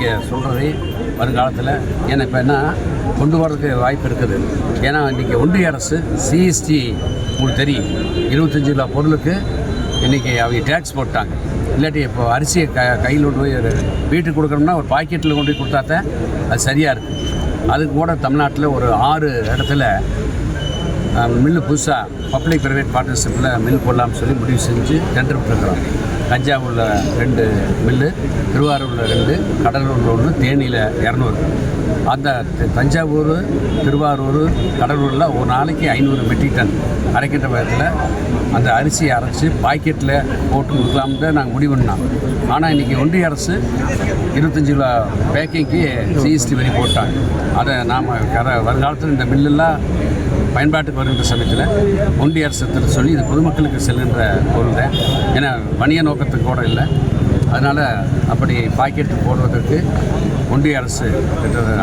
நீங்கள் சொல்கிறதே வருங்காலத்தில் ஏன்னா இப்போ என்ன கொண்டு வரதுக்கு வாய்ப்பு இருக்குது. ஏன்னா இன்றைக்கி ஒன்றிய அரசு சிஎஸ்டி உங்களுக்கு தெரியும் 25 கிலோ பொருளுக்கு இன்றைக்கி அவங்க டேக்ஸ் போட்டாங்க. இல்லாட்டி இப்போ அரிசியை கையில் கொண்டு போய் வீட்டுக்கு கொடுக்குறோம்னா ஒரு பாக்கெட்டில் கொண்டு போய் கொடுத்தா தான் அது சரியாக இருக்குது. அதுக்கு கூட தமிழ்நாட்டில் ஒரு 6 இடத்துல மில்லு புதுசாக பப்ளிக் ப்ரைவேட் பார்ட்னர்ஷிப்பில் மில் போடலாம்னு சொல்லி முடிவு செஞ்சு டெண்டர் விட்டுருக்குறோம். தஞ்சாவூரில் 2 மில்லு, திருவாரூரில் 2, கடலூரில் 1, தேனியில் 200. அந்த தஞ்சாவூர், திருவாரூர், கடலூரில் ஒரு நாளைக்கு 500 மெட்ரிக் டன் அரைக்கின்ற விதத்தில் அந்த அரிசியை அரைச்சி பாக்கெட்டில் போட்டு கொடுக்கலாம்னு தான் நாங்கள் முடிவு பண்ணோம். ஆனால் இன்றைக்கி ஒன்றிய அரசு 25 கிலோ பேக்கிங்க்கு சிஎஸ்டி வரி போட்டாங்க. அதை நாம் வருங்காலத்தில் இந்த மில்லெல்லாம் பயன்பாட்டுக்கு வருகின்ற சமயத்தில் ஒன்றிய அரசு சொல்லி இது பொதுமக்களுக்கு செல்கின்ற பொருள் தான். ஏன்னா வணிக நோக்கத்துக்கு கூட இல்லை. அதனால் அப்படி பாக்கெட்டு போடுவதற்கு ஒன்றிய அரசு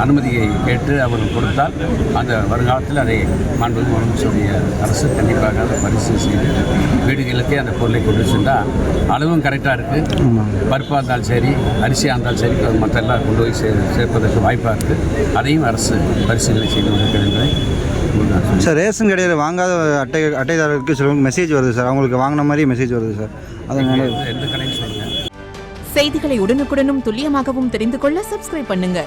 அனுமதியை கேட்டு அவர்கள் கொடுத்தால் அந்த வருங்காலத்தில் அதை மாண்புமிகு முதலமைச்சருடைய அரசு கண்டிப்பாக அதை பரிசீலனை செய்து வீடுகளுக்கே அந்த பொருளை கொண்டு சென்றால் அளவும் கரெக்டாக இருக்குது. பருப்பாக இருந்தாலும் சரி, அரிசியாக இருந்தாலும் சரி, மற்ற எல்லாம் கொண்டு போய் சேர்ப்பதற்கு வாய்ப்பாக இருக்குது. அதையும் அரசு பரிசீலனை செய்து கொண்டிருக்கிறது. சார், ரேஷன் கடையில் வாங்காத அட்டைதாரருக்கு சிலவங்க மெசேஜ் வருது சார், அவங்களுக்கு வாங்கின மாதிரி மெசேஜ் வருது சார். அதனால எந்த கடைன்னு சொல்லுங்கள். செய்திகளை உடனுக்குடனும் துல்லியமாகவும் தெரிந்து கொள்ள சப்ஸ்கிரைப் பண்ணுங்க.